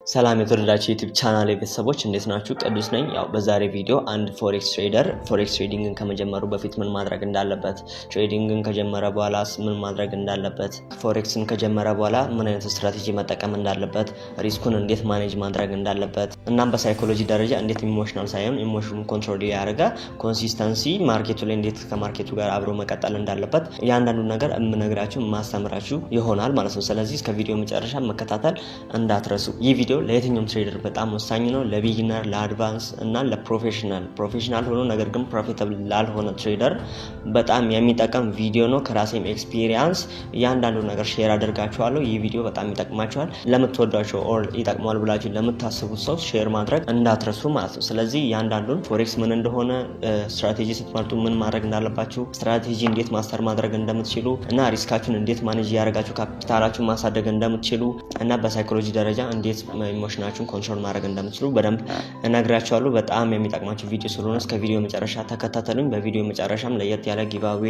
ሰላም የተወደዳችሁ ዩቲዩብ ቻናል ቤተሰቦች እንዴት ናችሁ? ቅዱስ ነኝ። ያው በዛሬ ቪዲዮ አንድ ፎሬክስ ትሬደር ፎሬክስ ትሬዲንግን ከመጀመሩ በፊት ምን ማድረግ እንዳለበት፣ ትሬዲንግን ከጀመረ በኋላስ ምን ማድረግ እንዳለበት፣ ፎሬክስን ከጀመረ በኋላ ምን አይነት ስትራቴጂ መጠቀም እንዳለበት፣ ሪስኩን እንዴት ማኔጅ ማድረግ እንዳለበት እናም በሳይኮሎጂ ደረጃ እንዴት ኢሞሽናል ሳይሆን ኢሞሽኑን ኮንትሮል ያደረገ ኮንሲስተንሲ ማርኬቱ ላይ እንዴት ከማርኬቱ ጋር አብሮ መቀጠል እንዳለበት ያንዳንዱ ነገር የምነግራችሁ ማስተምራችሁ ይሆናል ማለት ነው። ስለዚህ እስከ ቪዲዮ መጨረሻ መከታተል እንዳትረሱ። ይህ ቪዲዮ ለየትኛውም ትሬደር በጣም ወሳኝ ነው። ለቢጊነር፣ ለአድቫንስ እና ለፕሮፌሽናል ሆኖ ነገር ግን ፕሮፊታብል ላልሆነ ትሬደር በጣም የሚጠቅም ቪዲዮ ነው። ከራሴም ኤክስፒሪየንስ እያንዳንዱ ነገር ሼር አደርጋችኋለሁ። ይህ ቪዲዮ በጣም ይጠቅማችኋል። ለምትወዷቸው ኦር ይጠቅማል ብላችሁ ለምታስቡት ሰው ሼር ማድረግ እንዳትረሱ ማለት ነው። ስለዚህ እያንዳንዱን ፎሬክስ ምን እንደሆነ፣ ስትራቴጂ ስትመርጡ ምን ማድረግ እንዳለባችሁ፣ ስትራቴጂ እንዴት ማስተር ማድረግ እንደምትችሉ እና ሪስካችሁን እንዴት ማኔጅ ያደርጋችሁ ካፒታላችሁን ማሳደግ እንደምትችሉ እና በሳይኮሎጂ ደረጃ እንዴት ኢሞሽናችሁን ኮንትሮል ማድረግ እንደምትችሉ በደንብ እነግራችኋለሁ። በጣም የሚጠቅማችሁ ቪዲዮ ስለሆነ እስከ ቪዲዮ መጨረሻ ተከታተሉኝ። በቪዲዮ መጨረሻም ለየት ያለ ጊቫዌ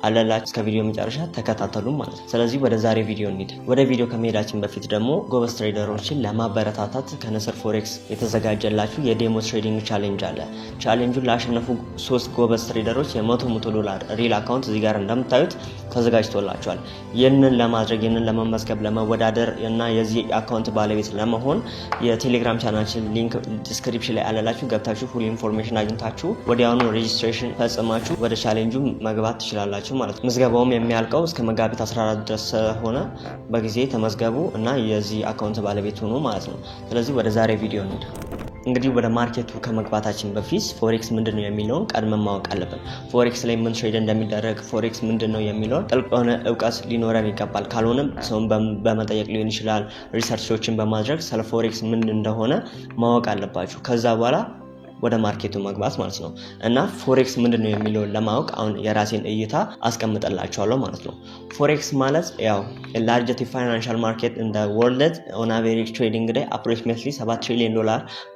አለላችሁ። እስከ ቪዲዮ መጨረሻ ተከታተሉ ማለት ነው። ስለዚህ ወደ ዛሬ ቪዲዮ እንሂድ። ወደ ቪዲዮ ከመሄዳችን በፊት ደግሞ ጎበዝ ትሬደሮችን ለማበረታታት ከንስር ፎሬክስ የተዘጋጀላችሁ የዴሞ ትሬዲንግ ቻሌንጅ አለ። ቻሌንጁን ላሸነፉ 3 ጎበዝ ትሬደሮች $100 ሪል አካውንት እዚህ ጋር እንደምታዩት ተዘጋጅቶላቸዋል። ይህንን ለማድረግ ይህንን ለመመዝገብ ለመወዳደር እና የዚህ አካውንት ባለቤት ለመሆን የቴሌግራም ቻናላችን ሊንክ ዲስክሪፕሽን ላይ አለላችሁ። ገብታችሁ ፉል ኢንፎርሜሽን አግኝታችሁ ወዲያውኑ ሬጂስትሬሽን ፈጽማችሁ ወደ ቻሌንጁ መግባት ትችላላችሁ ማለት ነው። ምዝገባውም የሚያልቀው እስከ መጋቢት 14 ድረስ ሆነ። በጊዜ ተመዝገቡ እና የዚህ አካውንት ባለቤት ሆኑ ማለት ነው። ስለዚህ ወደ ዛሬ ቪዲዮ እንሂድ። እንግዲህ ወደ ማርኬቱ ከመግባታችን በፊት ፎሬክስ ምንድነው የሚለውን ቀድመን ማወቅ አለብን። ፎሬክስ ላይ ምን ትሬድ እንደሚደረግ፣ ፎሬክስ ምንድነው የሚለውን ጥልቅ የሆነ እውቀት ሊኖረን ይገባል። ካልሆነም ሰውን በመጠየቅ ሊሆን ይችላል፣ ሪሰርቾችን በማድረግ ስለ ፎሬክስ ምን እንደሆነ ማወቅ አለባችሁ። ከዛ በኋላ ወደ ማርኬቱ መግባት ማለት ነው። እና ፎሬክስ ምንድነው የሚለውን ለማወቅ አሁን የራሴን እይታ አስቀምጠላችኋለሁ ማለት ነው። ፎሬክስ ማለት ያው largest financial market in the world on average trading day approximately $7 trillion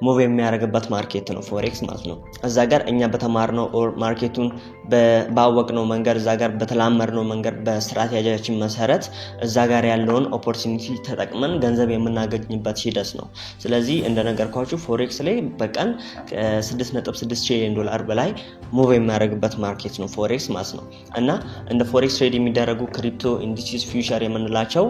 ሙቭ የሚያደርግበት ማርኬት ነው ፎሬክስ ማለት ነው። እዛ ጋር እኛ በተማርነው ኦር ማርኬቱን ባወቅነው መንገድ እዛ ጋር በተላመድነው መንገድ በስትራቴጂያችን መሰረት እዛ ጋር ያለውን ኦፖርቹኒቲ ተጠቅመን ገንዘብ የምናገኝበት ሂደት ነው። ስለዚህ እንደነገርኳችሁ ፎሬክስ ላይ በቀን $6.6 trillion በላይ ሙቭ የሚያደርግበት ማርኬት ነው ፎሬክስ ማለት ነው። እና እንደ ፎሬክስ ትሬድ የሚደረጉ ክሪፕቶ ኢንዲሲስ ፊውቸር የምንላቸው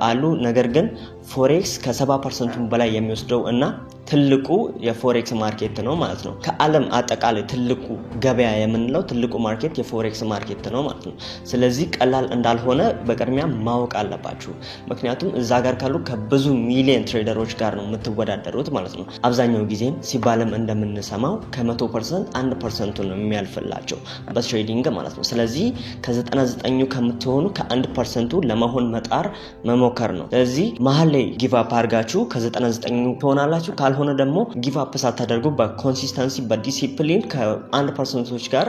አሉ። ነገር ግን ፎሬክስ ከ70% በላይ የሚወስደው እና ትልቁ የፎሬክስ ማርኬት ነው ማለት ነው። ከዓለም አጠቃላይ ትልቁ ገበያ የምንለው ትልቁ ማርኬት የፎሬክስ ማርኬት ነው ማለት ነው። ስለዚህ ቀላል እንዳልሆነ በቅድሚያ ማወቅ አለባችሁ። ምክንያቱም እዛ ጋር ካሉ ከብዙ ሚሊዮን ትሬደሮች ጋር ነው የምትወዳደሩት ማለት ነው። አብዛኛው ጊዜም ሲባልም እንደምንሰማው ከ100% 1% ነው የሚያልፍላቸው በትሬዲንግ ማለት ነው። ስለዚህ ከ99 ከምትሆኑ ከ1% ለመሆን መጣር መሞከር ነው። ስለዚህ መሀል ላይ ጊቭ አፕ አድርጋችሁ ከ99 ትሆናላችሁ። ካልሆነ ደግሞ ጊቭ አፕ ሳታደርጉ በኮንሲስተንሲ በዲሲፕሊን ከ1%ዎች ጋር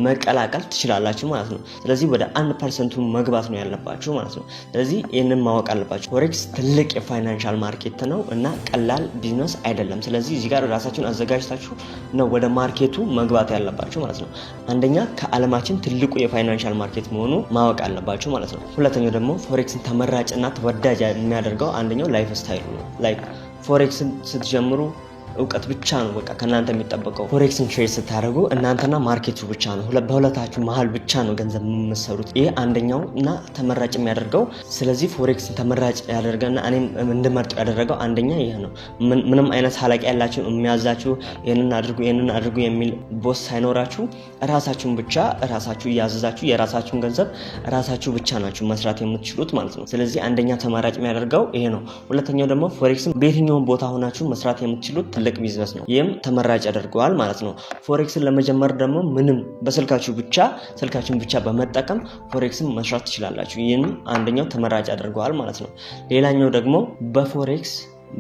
መቀላቀል ትችላላችሁ ማለት ነው። ስለዚህ ወደ 1% መግባት ነው ያለባችሁ ማለት ነው። ስለዚህ ይህንን ማወቅ አለባችሁ። ፎሬክስ ትልቅ የፋይናንሻል ማርኬት ነው እና ቀላል ቢዝነስ አይደለም። ስለዚህ እዚህ ጋር ራሳችሁን አዘጋጅታችሁ ነው ወደ ማርኬቱ መግባት ያለባችሁ ማለት ነው። አንደኛ ከዓለማችን ትልቁ የፋይናንሻል ማርኬት መሆኑ ማወቅ አለባችሁ ማለት ነው። ሁለተኛው ደግሞ ፎሬክስን ተመራጭና ተወዳጅ የሚያደርገው አንደኛው ላይፍ ስታይሉ ነው። ላይክ ፎሬክስን ስትጀምሩ እውቀት ብቻ ነው በቃ ከናንተ የሚጠበቀው። ፎሬክስን ትሬድ ስታደርጉ እናንተና ማርኬቱ ብቻ ነው በሁለታችሁ መሀል ብቻ ነው ገንዘብ የምትሰሩት። ይሄ አንደኛው እና ተመራጭ የሚያደርገው። ስለዚህ ፎሬክስን ተመራጭ ያደርገና እኔም እንድመርጥ ያደረገው አንደኛ ይሄ ነው። ምንም አይነት ሀላቂ ያላችሁ የሚያዛችሁ ይሄንን አድርጉ የሚል ቦስ ሳይኖራችሁ ራሳችሁን ብቻ ራሳችሁ እያዘዛችሁ የራሳችሁን ገንዘብ ራሳችሁ ብቻ ናችሁ መስራት የምትችሉት ማለት ነው። ስለዚህ አንደኛ ተመራጭ የሚያደርገው ይሄ ነው። ሁለተኛው ደግሞ ፎሬክስን በየትኛውም ቦታ ሆናችሁ መስራት የምትችሉት ትልቅ ቢዝነስ ነው። ይህም ተመራጭ ያደርገዋል ማለት ነው። ፎሬክስን ለመጀመር ደግሞ ምንም ስልካችሁን ብቻ በመጠቀም ፎሬክስን መስራት ትችላላችሁ። ይህም አንደኛው ተመራጭ ያደርገዋል ማለት ነው። ሌላኛው ደግሞ በፎሬክስ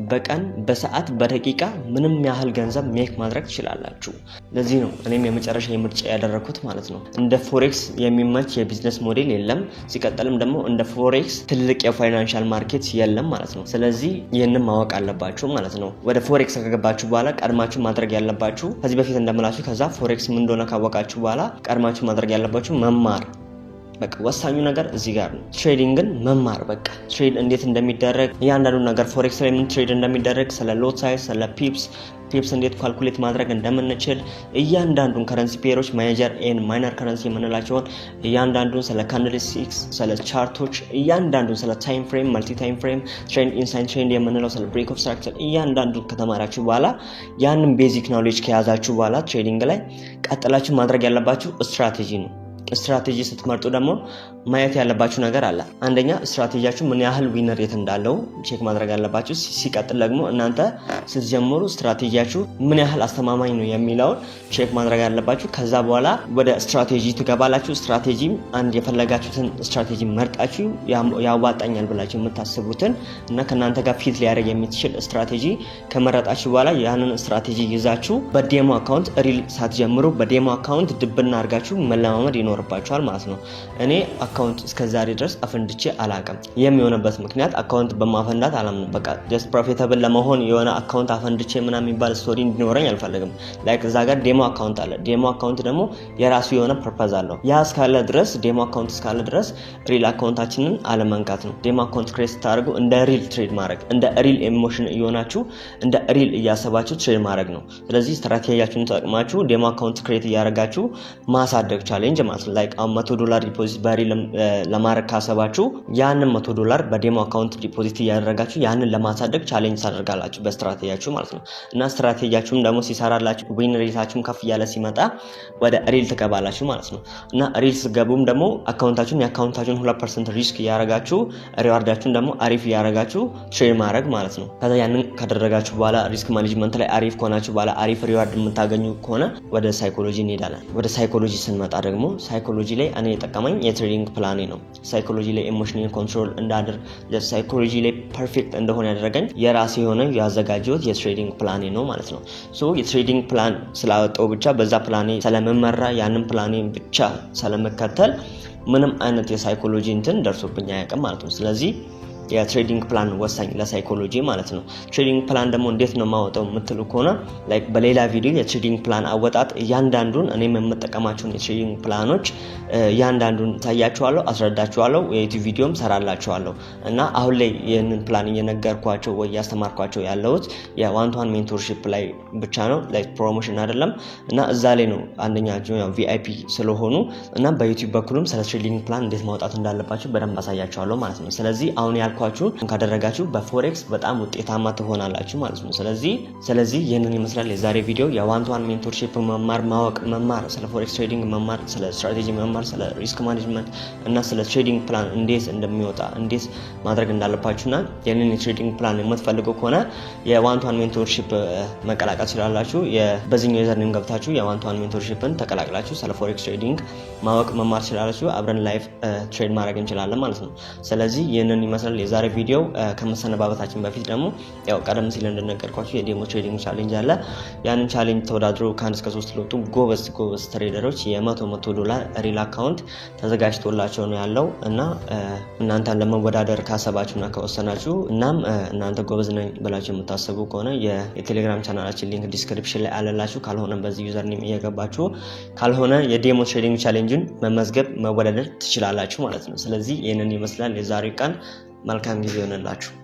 በቀን በሰዓት በደቂቃ ምንም ያህል ገንዘብ ሜክ ማድረግ ትችላላችሁ። ለዚህ ነው እኔም የመጨረሻ የምርጫ ያደረኩት ማለት ነው። እንደ ፎሬክስ የሚመች የቢዝነስ ሞዴል የለም። ሲቀጥልም ደግሞ እንደ ፎሬክስ ትልቅ የፋይናንሻል ማርኬት የለም ማለት ነው። ስለዚህ ይህንን ማወቅ አለባችሁ ማለት ነው። ወደ ፎሬክስ ከገባችሁ በኋላ ቀድማችሁ ማድረግ ያለባችሁ ከዚህ በፊት እንደምላችሁ ከዛ ፎሬክስ ምን እንደሆነ ካወቃችሁ በኋላ ቀድማችሁ ማድረግ ያለባችሁ መማር በቃ ወሳኙ ነገር እዚህ ጋር ነው። ትሬዲንግን መማር በቃ ትሬድ እንዴት እንደሚደረግ እያንዳንዱ ነገር ፎሬክስ ላይ ምን ትሬድ እንደሚደረግ ስለ ሎት ሳይዝ ስለ ፒፕስ እንዴት ካልኩሌት ማድረግ እንደምንችል እያንዳንዱን ከረንሲ ፔሮች ማጀር ኤንድ ማይነር ከረንሲ የምንላቸውን እያንዳንዱን ስለ ካንድልስቲክስ ስለ ቻርቶች እያንዳንዱን ስለ ታይም ፍሬም መልቲ ታይም ፍሬም ትሬንድ ኢንሳይድ ትሬንድ የምንለው ስለ ብሬክ ኦፍ ስትራክቸር እያንዳንዱን ከተማራችሁ በኋላ ያንን ቤዚክ ኖሌጅ ከያዛችሁ በኋላ ትሬዲንግ ላይ ቀጥላችሁ ማድረግ ያለባችሁ ስትራቴጂ ነው። ስትራቴጂ ስትመርጡ ደግሞ ማየት ያለባችሁ ነገር አለ። አንደኛ ስትራቴጂያችሁ ምን ያህል ዊነር ሬት እንዳለው ቼክ ማድረግ ያለባችሁ። ሲቀጥል ደግሞ እናንተ ስትጀምሩ ስትራቴጂያችሁ ምን ያህል አስተማማኝ ነው የሚለውን ቼክ ማድረግ ያለባችሁ። ከዛ በኋላ ወደ ስትራቴጂ ትገባላችሁ። ስትራቴጂ አንድ የፈለጋችሁትን ስትራቴጂ መርጣችሁ ያዋጣኛል ብላችሁ የምታስቡትን እና ከናንተ ጋር ፊት ሊያደርግ የሚችል ስትራቴጂ ከመረጣችሁ በኋላ ያንን ስትራቴጂ ይዛችሁ በዴሞ አካውንት ሪል ሳትጀምሩ በዴሞ አካውንት ድብና አድርጋችሁ መለማመድ ይኖርባችኋል ማለት ነው። እኔ አካውንት እስከዛሬ ድረስ አፈንድቼ አላውቅም። የሚሆነበት ምክንያት አካውንት በማፈንዳት አላምንም። በቃ ጀስት ፕሮፊታብል ለመሆን የሆነ አካውንት አፈንድቼ ምናምን የሚባል ስቶሪ እንዲኖረኝ አልፈልግም። ላይክ እዛ ጋር ዴሞ አካውንት አለ። ዴሞ አካውንት ደግሞ የራሱ የሆነ ፐርፐዝ አለው። ያ እስካለ ድረስ ዴሞ አካውንት እስካለ ድረስ ሪል አካውንታችንን አለመንካት ነው። ዴሞ አካውንት ክሬት ስታደርጉ እንደ ሪል ትሬድ ማድረግ እንደ ሪል ኢሞሽን እየሆናችሁ እንደ ሪል እያሰባችሁ ትሬድ ማድረግ ነው። ስለዚህ ስትራቴጂያችሁን ተጠቅማችሁ ዴሞ አካውንት ክሬት እያደረጋችሁ ማሳደግ ቻሌንጅ ማለት ነው። ላይክ $100 ዲፖዚት በሪል ለማድረግ ካሰባችሁ ያንን $100 በዴሞ አካውንት ዲፖዚት እያደረጋችሁ ያንን ለማሳደግ ቻሌንጅ ታደርጋላችሁ በስትራቴጂያችሁ ማለት ነው። እና ስትራቴጂያችሁም ደግሞ ሲሰራላችሁ ዊን ሬታችሁም ከፍ ያለ ሲመጣ ወደ ሪል ትገባላችሁ ማለት ነው። እና ሪል ስገቡም ደግሞ የአካውንታችሁን 2% ሪስክ እያደረጋችሁ ሪዋርዳችሁን ደግሞ አሪፍ እያደረጋችሁ ትሬድ ማድረግ ማለት ነው። ከዛ ያንን ካደረጋችሁ በኋላ ሪስክ ማኔጅመንት ላይ አሪፍ ከሆናችሁ በኋላ አሪፍ ሪዋርድ የምታገኙ ከሆነ ወደ ሳይኮሎጂ እንሄዳለን። ወደ ሳይኮሎጂ ስንመጣ ደግሞ ሳይኮሎጂ ላይ እኔ የጠቀመኝ የትሬዲንግ ፕላኔ ነው። ሳይኮሎጂ ላይ ኢሞሽናል ኮንትሮል እንዳደርግ ሳይኮሎጂ ላይ ፐርፌክት እንደሆነ ያደረገኝ የራሴ የሆነ ያዘጋጀሁት የትሬዲንግ ፕላኔ ነው ማለት ነው። ሶ የትሬዲንግ ፕላን ስላወጣው ብቻ በዛ ፕላኔ ስለመመራ ያንን ፕላኔ ብቻ ስለመከተል ምንም አይነት የሳይኮሎጂ እንትን ደርሶብኝ አያውቅም ማለት ነው። ስለዚህ የትሬዲንግ ፕላን ወሳኝ ለሳይኮሎጂ ማለት ነው። ትሬዲንግ ፕላን ደግሞ እንዴት ነው ማወጣው የምትሉ ከሆነ ላይክ በሌላ ቪዲዮ የትሬዲንግ ፕላን አወጣጥ እያንዳንዱን እኔም የምጠቀማቸውን የትሬዲንግ ፕላኖች እያንዳንዱን ታያችኋለሁ፣ አስረዳችኋለሁ፣ የዩቲዩብ ቪዲዮም ሰራላችኋለሁ። እና አሁን ላይ ይህንን ፕላን እየነገርኳቸው ወይ ያስተማርኳቸው ያለሁት የዋን-ቱ-ዋን ሜንቶርሺፕ ላይ ብቻ ነው፣ ላይክ ፕሮሞሽን አይደለም። እና እዛ ላይ ነው አንደኛቸው ያው ቪአይፒ ስለሆኑ እና በዩቲዩብ በኩልም ስለ ትሬዲንግ ፕላን እንዴት ማውጣት እንዳለባችሁ በደንብ አሳያችኋለሁ ማለት ነው። ስለዚህ አሁን ካደረጋችሁ በፎሬክስ በጣም ውጤታማ ትሆናላችሁ ማለት ነው። ስለዚህ ይህንን ይመስላል የዛሬ ቪዲዮ። የዋን-ቱ-ዋን ሜንቶርሺፕ መማር ስለ ፎሬክስ ትሬዲንግ መማር፣ ስለ ስትራቴጂ መማር፣ ስለ ሪስክ ማኔጅመንት እና ስለ ትሬዲንግ ፕላን እንዴት እንደሚወጣ እንዴት ማድረግ እንዳለባችሁና ይህንን የትሬዲንግ ፕላን የምትፈልገው ከሆነ የዋን-ቱ-ዋን ሜንቶርሺፕ መቀላቀል ትችላላችሁ። በዚህኛው ዩዘርኔም ገብታችሁ የዋን-ቱ-ዋን ሜንቶርሺፕን ተቀላቅላችሁ ስለ ፎሬክስ ትሬዲንግ መማር ትችላላችሁ። አብረን ላይቭ ትሬድ ማድረግ እንችላለን ማለት ነው። ስለዚህ ይህንን ይመስላል የዛሬ ቪዲዮ። ከመሰነባበታችን በፊት ደግሞ ያው ቀደም ሲል እንደነገርኳችሁ የዴሞ ትሬዲንግ ቻሌንጅ አለ። ያንን ቻሌንጅ ተወዳድሮ ከ1 እስከ 3 ለወጡ ጎበዝ ትሬደሮች $100 ሪል አካውንት ተዘጋጅቶላቸው ነው ያለው እና እናንተን ለመወዳደር ካሰባችሁና ከወሰናችሁ እናም እናንተ ጎበዝ ነኝ ብላችሁ የምታስቡ ከሆነ የቴሌግራም ቻናላችን ሊንክ ዲስክሪፕሽን ላይ አለላችሁ። ካልሆነ በዚህ ዩዘርኔም እየገባችሁ ካልሆነ የዴሞ ትሬዲንግ ቻሌንጅን መወዳደር ትችላላችሁ ማለት ነው። ስለዚህ ይህንን ይመስላል የዛሬው ቀን። መልካም ጊዜ ይሆንላችሁ።